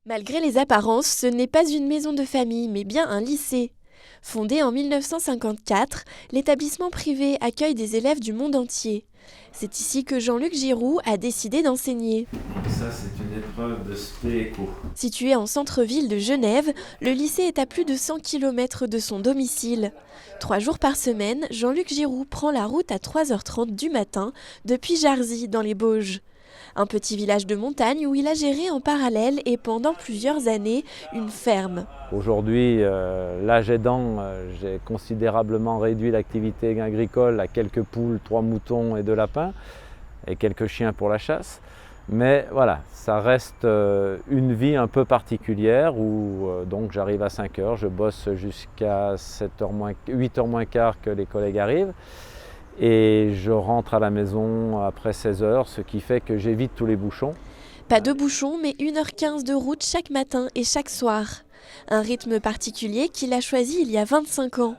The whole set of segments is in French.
Malgré les apparences, ce n'est pas une maison de famille, mais bien un lycée. Fondé en 1954, l'établissement privé accueille des élèves du monde entier. C'est ici que Jean-Luc Giroux a décidé d'enseigner. Ça, c'est une épreuve de spé-éco. Situé en centre-ville de Genève, le lycée est à plus de 100 km de son domicile. 3 jours par semaine, Jean-Luc Giroux prend la route à 3h30 du matin depuis Jarzy, dans les Bauges. Un petit village de montagne où il a géré en parallèle et pendant plusieurs années une ferme. Aujourd'hui, l'âge aidant, j'ai considérablement réduit l'activité agricole à quelques poules, 3 moutons et 2 lapins, et quelques chiens pour la chasse. Mais voilà, ça reste une vie un peu particulière où donc j'arrive à 5 heures, je bosse jusqu'à 8h moins quart que les collègues arrivent. Et je rentre à la maison après 16 heures, ce qui fait que j'évite tous les bouchons. Pas de bouchons, mais 1h15 de route chaque matin et chaque soir. Un rythme particulier qu'il a choisi il y a 25 ans.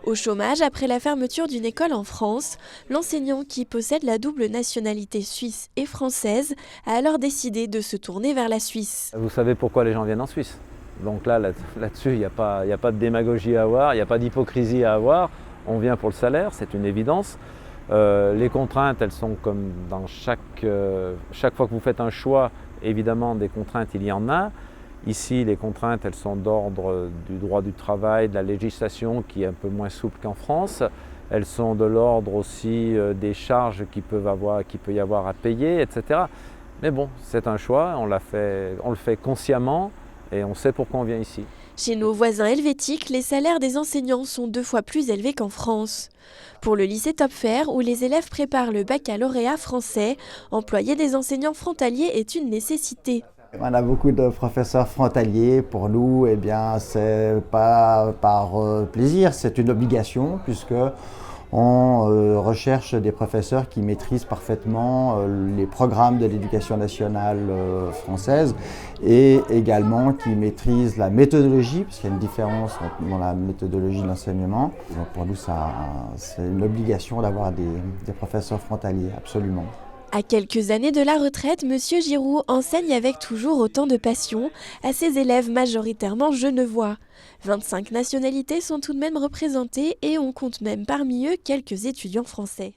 Au chômage, après la fermeture d'une école en France, l'enseignant qui possède la double nationalité suisse et française a alors décidé de se tourner vers la Suisse. Vous savez pourquoi les gens viennent en Suisse. Donc là-dessus, il n'y a pas de démagogie à avoir, il n'y a pas d'hypocrisie à avoir. On vient pour le salaire, c'est une évidence. Les contraintes, elles sont comme dans chaque fois que vous faites un choix, évidemment des contraintes, il y en a. Ici, les contraintes, elles sont d'ordre du droit du travail, de la législation qui est un peu moins souple qu'en France. Elles sont de l'ordre aussi des charges qu'il peut y avoir à payer, etc. Mais bon, c'est un choix, on le fait consciemment et on sait pourquoi on vient ici. Chez nos voisins helvétiques, les salaires des enseignants sont 2 fois plus élevés qu'en France. Pour le lycée Topfer, où les élèves préparent le baccalauréat français, employer des enseignants frontaliers est une nécessité. On a beaucoup de professeurs frontaliers. Pour nous, eh bien, c'est pas par plaisir, c'est une obligation puisque on recherche des professeurs qui maîtrisent parfaitement les programmes de l'éducation nationale française et également qui maîtrisent la méthodologie, parce qu'il y a une différence dans la méthodologie de l'enseignement. Donc pour nous, c'est une obligation d'avoir des professeurs frontaliers, absolument. À quelques années de la retraite, Monsieur Giroux enseigne avec toujours autant de passion à ses élèves majoritairement genevois. 25 nationalités sont tout de même représentées et on compte même parmi eux quelques étudiants français.